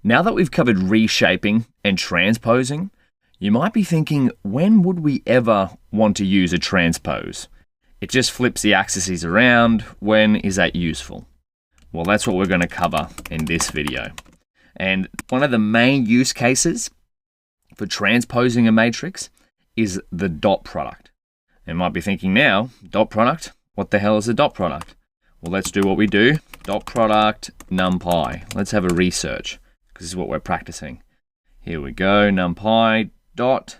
Now that we've covered reshaping and transposing, you might be thinking, when would we ever want to use a transpose? It just flips the axes around. When is that useful? Well, that's what we're going to cover in this video. And one of the main use cases for transposing a matrix is the dot product. You might be thinking now, dot product? What the hell is a dot product? Well, let's do what we do. Dot product, NumPy. Let's have a research, because this is what we're practicing. Here we go, NumPy dot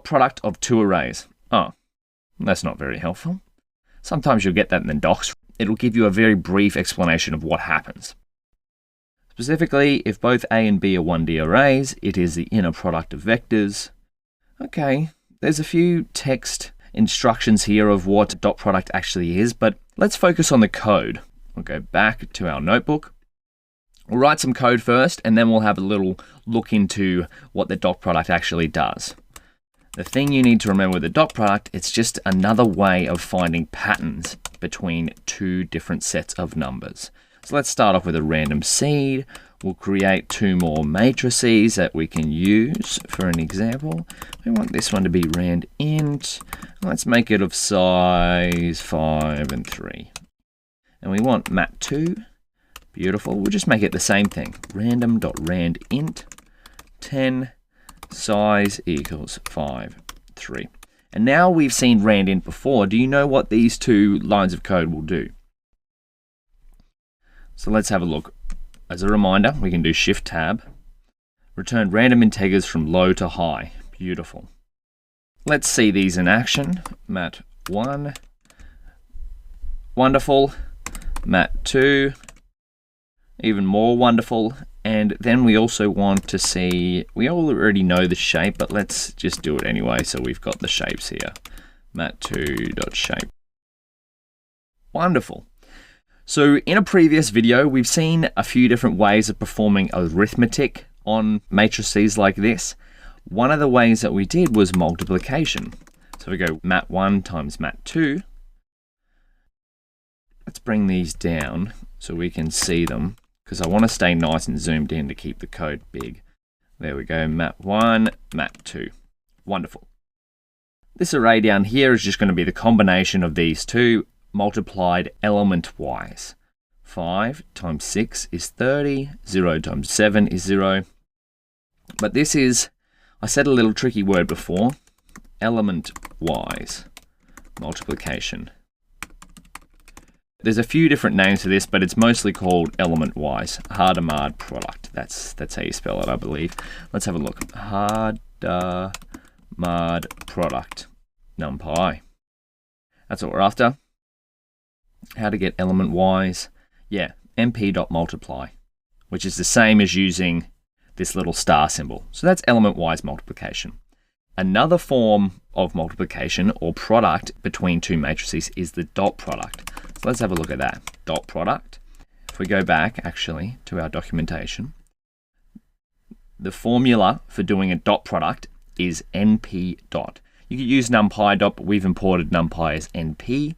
product of two arrays. Oh, that's not very helpful. Sometimes you'll get that in the docs. It'll give you a very brief explanation of what happens. Specifically, if both A and B are 1D arrays, it is the inner product of vectors. Okay, there's a few text instructions here of what dot product actually is, but let's focus on the code. We'll go back to our notebook. We'll write some code first, and then we'll have a little look into what the dot product actually does. The thing you need to remember with the dot product, it's just another way of finding patterns between two different sets of numbers. So let's start off with a random seed. We'll create two more matrices that we can use for an example. We want this one to be rand int. Let's make it of size 5 and 3. And we want mat2. Beautiful. We'll just make it the same thing. Random.randint 10 size equals 5, 3. And now we've seen randint before. Do you know what these two lines of code will do? So let's have a look. As a reminder, we can do Shift-Tab. Return random integers from low to high. Beautiful. Let's see these in action. Mat1. Wonderful. Mat2. Even more wonderful. And then we also want to see, we already know the shape, but let's just do it anyway. So we've got the shapes here. Mat2.shape. Wonderful. So in a previous video, we've seen a few different ways of performing arithmetic on matrices like this. One of the ways that we did was multiplication. So we go mat1 times mat2. Let's bring these down so we can see them, because I want to stay nice and zoomed in to keep the code big. There we go, mat1, mat2. Wonderful. This array down here is just going to be the combination of these two multiplied element-wise. 5 times 6 is 30, 0 times 7 is 0. But this is, I said a little tricky word before, element-wise multiplication. There's a few different names for this, but it's mostly called element-wise. Hadamard product. That's how you spell it, I believe. Let's have a look. Hadamard product. NumPy. That's what we're after. How to get element-wise. Yeah, np.multiply, which is the same as using this little star symbol. So that's element-wise multiplication. Another form of multiplication or product between two matrices is the dot product. So let's have a look at that. Dot product. If we go back actually to our documentation, the formula for doing a dot product is np dot. You could use numpy dot, but we've imported numpy as np.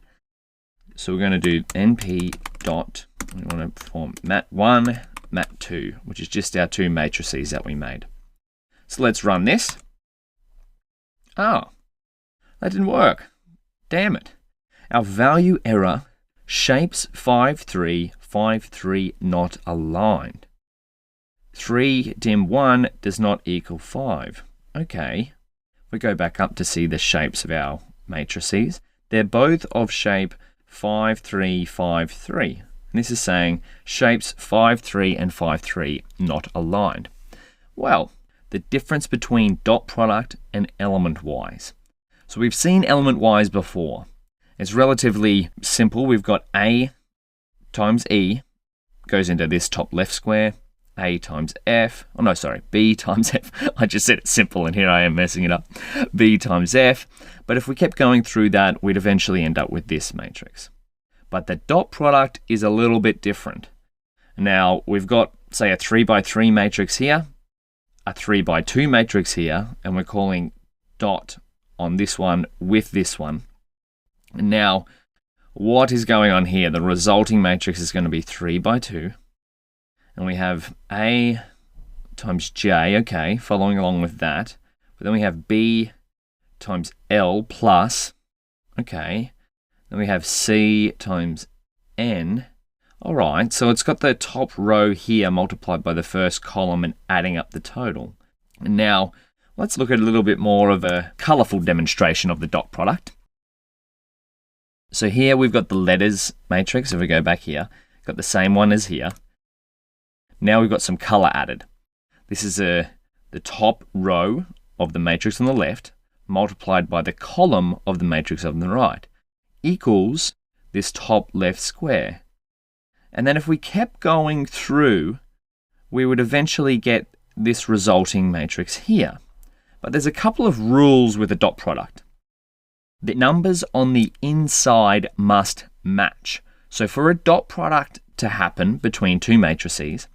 So we're going to do np dot, we want to perform mat1, mat2, which is just our two matrices that we made. So let's run this. Oh, that didn't work. Damn it. Our value error, shapes 5, 3, 5, 3 not aligned. 3 dim 1 does not equal 5. Okay, we go back up to see the shapes of our matrices. They're both of shape 5, 3, 5, 3. And this is saying shapes 5, 3 and 5, 3 not aligned. Well, the difference between dot product and element-wise. So we've seen element-wise before. It's relatively simple. We've got A times E goes into this top left square. A times F. Oh no, sorry. B times F. I just said it's simple and here I am messing it up. B times F. But if we kept going through that, we'd eventually end up with this matrix. But the dot product is a little bit different. Now, we've got, say, a 3 by 3 matrix here, a 3 by 2 matrix here, and we're calling dot on this one with this one. And now, what is going on here? The resulting matrix is going to be 3 by 2. And we have A times J, okay, following along with that. But then we have B times L plus, okay. Then we have C times N. All right, so it's got the top row here multiplied by the first column and adding up the total. And now let's look at a little bit more of a colorful demonstration of the dot product. So here we've got the letters matrix. If we go back here, got the same one as here. Now we've got some color added. This is the top row of the matrix on the left multiplied by the column of the matrix on the right equals this top left square. And then if we kept going through, we would eventually get this resulting matrix here. But there's a couple of rules with a dot product. The numbers on the inside must match. So for a dot product to happen between two matrices,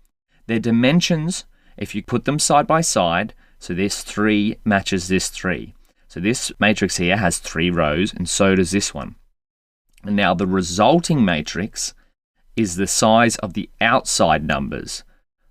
their dimensions, if you put them side by side, so this 3 matches this 3. So this matrix here has 3 rows, and so does this one. And now the resulting matrix is the size of the outside numbers.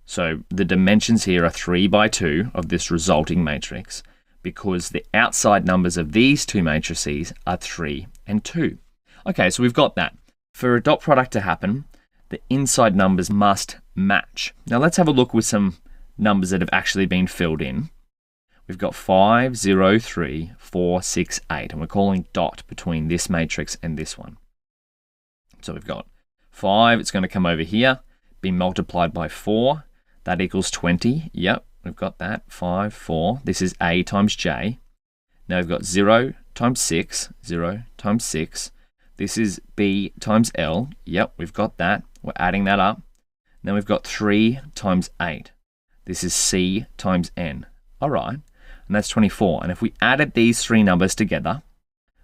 So the dimensions here are 3 by 2 of this resulting matrix, because the outside numbers of these two matrices are 3 and 2. Okay, so we've got that. For a dot product to happen, the inside numbers must match. Now let's have a look with some numbers that have actually been filled in. We've got 5, 0, 3, 4, 6, 8, and we're calling dot between this matrix and this one. So we've got 5, it's going to come over here, be multiplied by 4. That equals 20. Yep, we've got that. 5, 4. This is A times J. Now we've got 0 times 6. 0 times 6. This is B times L. Yep, we've got that. We're adding that up. Then we've got 3 times 8. This is C times N. All right, and that's 24. And if we added these three numbers together,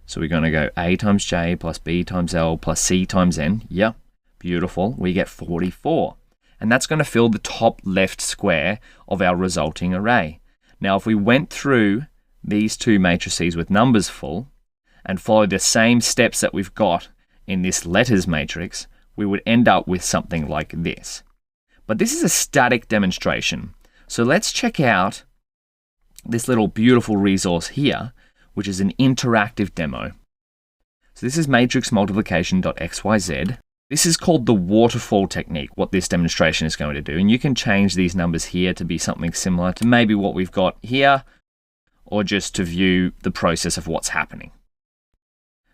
so we're going to go A times J plus B times L plus C times N. Yep, beautiful. We get 44. And that's going to fill the top left square of our resulting array. Now, if we went through these two matrices with numbers full and followed the same steps that we've got in this letters matrix, we would end up with something like this. But this is a static demonstration. So let's check out this little beautiful resource here, which is an interactive demo. So this is matrix multiplication.xyz. This is called the waterfall technique, what this demonstration is going to do. And you can change these numbers here to be something similar to maybe what we've got here, or just to view the process of what's happening.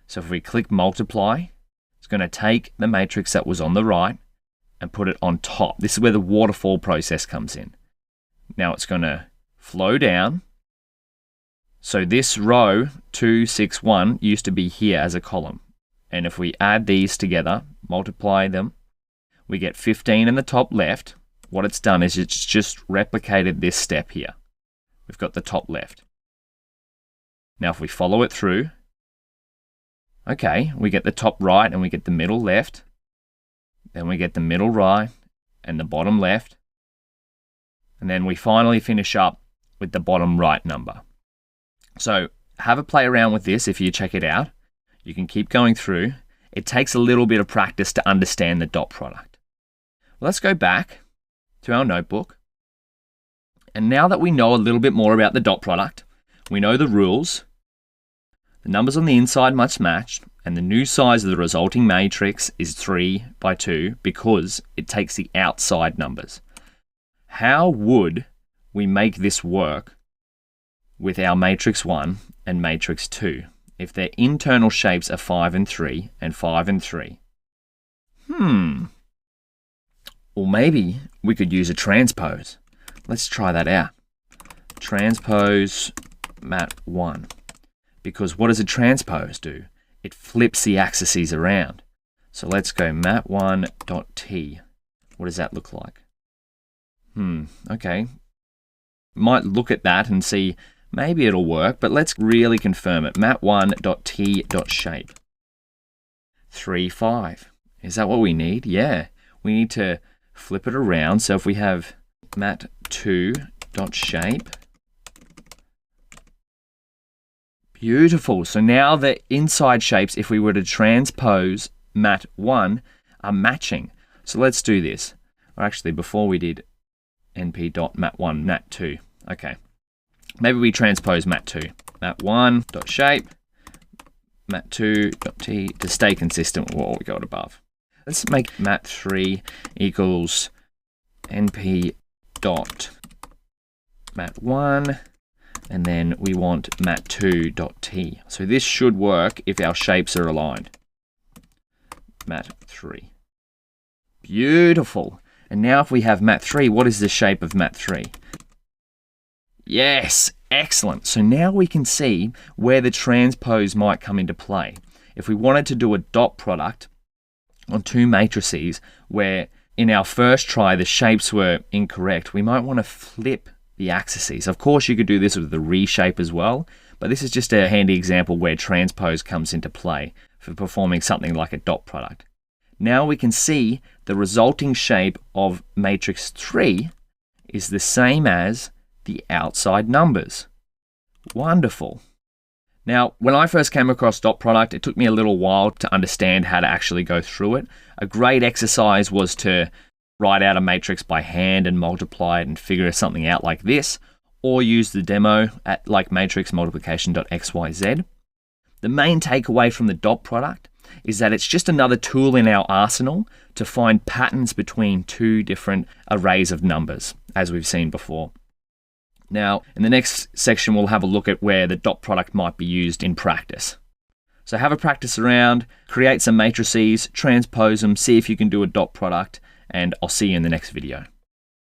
So if we click multiply, it's going to take the matrix that was on the right and put it on top. This is where the waterfall process comes in. Now it's going to flow down. So this row 2, 6, 1 used to be here as a column. And if we add these together, multiply them, we get 15 in the top left. What it's done is it's just replicated this step here. We've got the top left. Now if we follow it through, okay, we get the top right and we get the middle left. Then we get the middle right and the bottom left. And then we finally finish up with the bottom right number. So have a play around with this if you check it out. You can keep going through. It takes a little bit of practice to understand the dot product. Let's go back to our notebook. And now that we know a little bit more about the dot product, we know the rules. The numbers on the inside must match, and the new size of the resulting matrix is 3 by 2 because it takes the outside numbers. How would we make this work with our matrix 1 and matrix 2? If their internal shapes are 5 and 3 and 5 and 3. Or maybe we could use a transpose. Let's try that out. Transpose mat1. Because what does a transpose do? It flips the axes around. So let's go mat1.t. What does that look like? Okay. Might look at that and see maybe it'll work, but let's really confirm it. mat1.t.shape. 3, 5. Is that what we need? Yeah. We need to flip it around. So if we have mat2.shape. Beautiful. So now the inside shapes, if we were to transpose mat1, are matching. So let's do this. or actually before we did np.mat1, mat2. Okay, maybe we transpose mat2. mat1.shape, mat2.t to stay consistent with what we got above. Let's make mat3 equals np.mat1, and then we want mat2.t. So this should work if our shapes are aligned. mat3. Beautiful. And now if we have mat3, what is the shape of mat3? Yes, excellent. So now we can see where the transpose might come into play. If we wanted to do a dot product on two matrices where in our first try the shapes were incorrect, we might want to flip the axes. Of course, you could do this with the reshape as well, but this is just a handy example where transpose comes into play for performing something like a dot product. Now we can see the resulting shape of matrix 3 is the same as the outside numbers. Wonderful. Now, when I first came across dot product, it took me a little while to understand how to actually go through it. A great exercise was to write out a matrix by hand and multiply it and figure something out like this, or use the demo at like matrix multiplication.xyz. The main takeaway from the dot product is that it's just another tool in our arsenal to find patterns between two different arrays of numbers, as we've seen before. Now, in the next section, we'll have a look at where the dot product might be used in practice. So have a practice around, create some matrices, transpose them, see if you can do a dot product, and I'll see you in the next video.